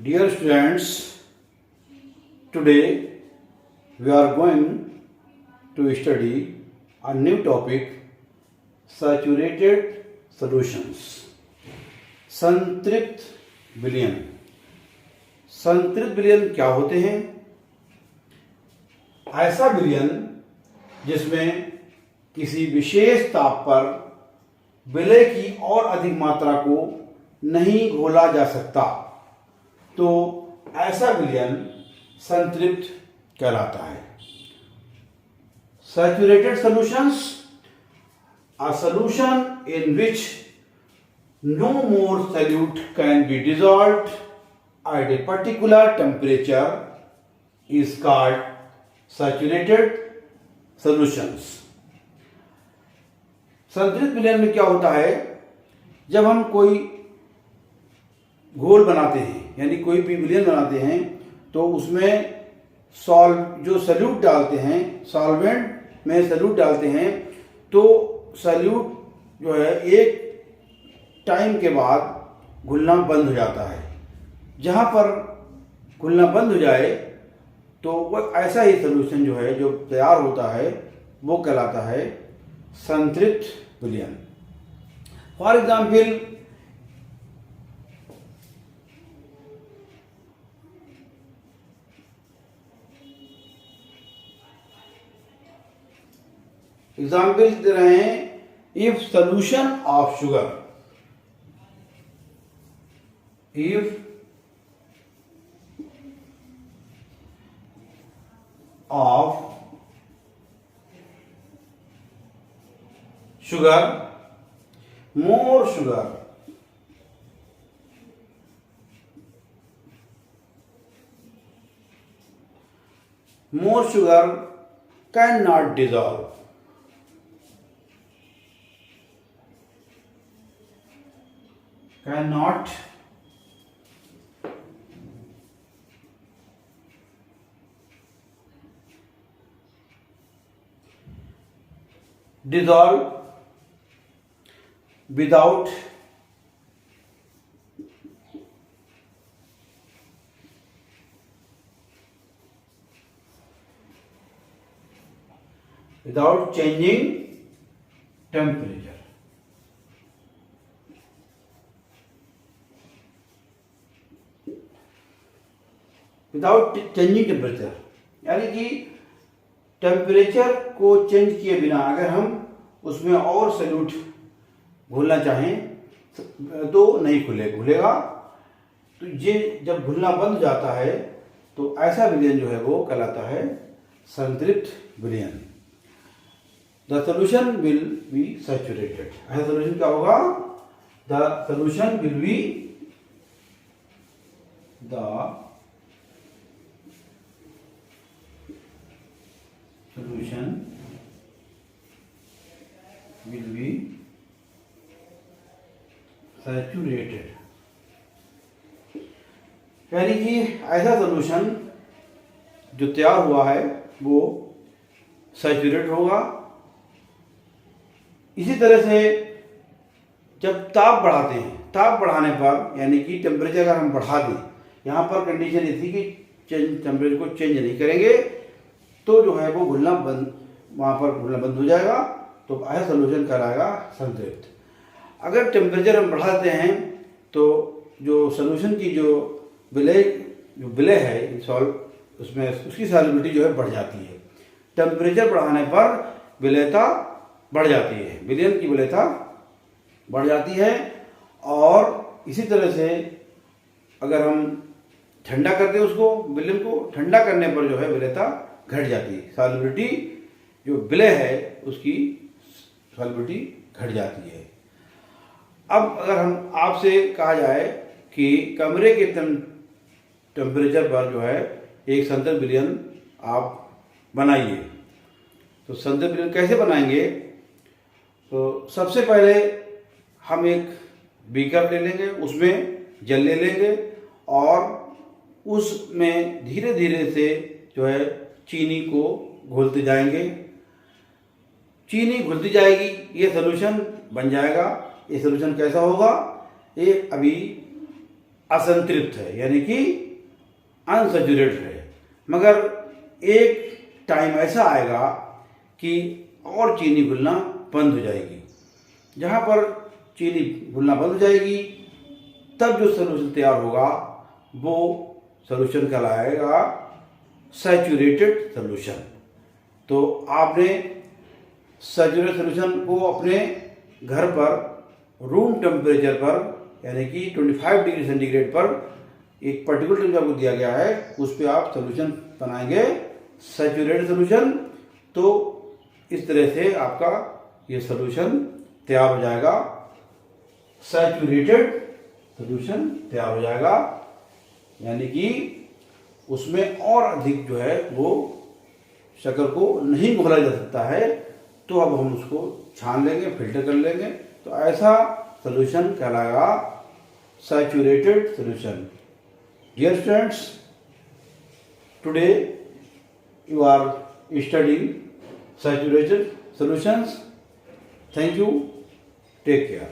Dear students, today we are going to study a new topic, saturated solutions. संतृप्त विलयन. संतृप्त विलयन क्या होते हैं? ऐसा विलयन जिसमें किसी विशेष ताप पर विलय की और अधिक मात्रा को नहीं घोला जा सकता, तो ऐसा विलयन संतृप्त कहलाता है. Saturated solutions, a solution in which no more solute can be dissolved at a particular temperature is called saturated solutions. संतृप्त विलयन में क्या होता है? जब हम कोई घोल बनाते हैं, यानी कोई भी विलयन बनाते हैं, तो उसमें जो सल्यूट डालते हैं, सॉल्वेंट में सल्यूट डालते हैं, तो सल्यूट जो है एक टाइम के बाद घुलना बंद हो जाता है. जहाँ पर घुलना बंद हो जाए तो वह ऐसा ही सॉल्यूशन जो है, जो तैयार होता है, वो कहलाता है संतृप्त विलयन. फॉर एग्जाम्पल, एग्जाम्पल दे रहे हैं. If solution of sugar, if of sugar, more sugar cannot dissolve, cannot dissolve without changing temperature. Without changing temperature, यानी कि टेम्परेचर को चेंज किए बिना अगर हम उसमें और सल्यूट घोलना चाहें तो नहीं घुलेगा. तो ये जब घुलना बंद हो जाता है तो ऐसा विलयन जो है वो कहलाता है संतृप्त विलयन. The solution will be saturated. ऐसा सोल्यूशन क्या होगा? The solution will be solution will be saturated. यानी कि ऐसा सॉल्यूशन जो तैयार हुआ है वो सैचुरेट होगा. इसी तरह से जब ताप बढ़ाते हैं, ताप बढ़ाने पर यानी कि टेम्परेचर अगर हम बढ़ा दें, यहाँ पर कंडीशन ये थी कि टेम्परेचर को चेंज नहीं करेंगे तो जो है वो वहाँ पर घुलना बंद हो जाएगा, तो ऐसा सोल्यूशन कहलाएगा संतृप्त. अगर टेम्परेचर हम बढ़ा देते हैं तो जो सोल्यूशन की जो विलय है सॉल्व, उसमें उसकी सॉल्युबिलिटी जो है बढ़ जाती है. टेम्परेचर बढ़ाने पर विलयता बढ़ जाती है, विलयन की विलयता बढ़ जाती है. और इसी तरह से अगर हम ठंडा करते हैं उसको, विलयन को ठंडा करने पर जो है विलयता घट जाती है. सॉल्युबिलिटी जो विलय है उसकी सॉल्युबिलिटी घट जाती है. अब अगर हम आपसे कहा जाए कि कमरे के टेम्परेचर पर जो है एक संतृप्त विलयन आप बनाइए, तो संतृप्त विलयन कैसे बनाएंगे? तो सबसे पहले हम एक बीकर ले लेंगे, उसमें जल ले लेंगे और उसमें धीरे धीरे से जो है चीनी को घोलते जाएंगे. चीनी घुलती जाएगी, ये सॉल्यूशन बन जाएगा. ये सॉल्यूशन कैसा होगा? ये अभी असंतृप्त है, यानी कि अनसैचुरेटेड है। मगर एक टाइम ऐसा आएगा कि और चीनी घुलना बंद हो जाएगी। जहाँ पर चीनी घुलना बंद हो जाएगी तब जो सॉल्यूशन तैयार होगा वो सॉल्यूशन कहलाएगा सैचुरेटेड सॉल्यूशन। तो आपने सैचुरेटेड सॉल्यूशन को अपने घर पर रूम टेम्परेचर पर यानी कि 25 डिग्री सेंटीग्रेड पर एक पर्टिकुलर टेम्परेचर आपको दिया गया है, उस पर आप सॉल्यूशन बनाएंगे सैचुरेटेड सॉल्यूशन। तो इस तरह से आपका ये सॉल्यूशन तैयार हो जाएगा, सैचुरेटेड सॉल्यूशन तैयार हो जाएगा, यानी कि उसमें और अधिक जो है वो शक्कर को नहीं घोला जा सकता है। तो अब हम उसको छान लेंगे, फिल्टर कर लेंगे, तो ऐसा सॉल्यूशन कहलाएगा saturated solution. Dear students, today you are studying saturated solutions. Thank you. Take care.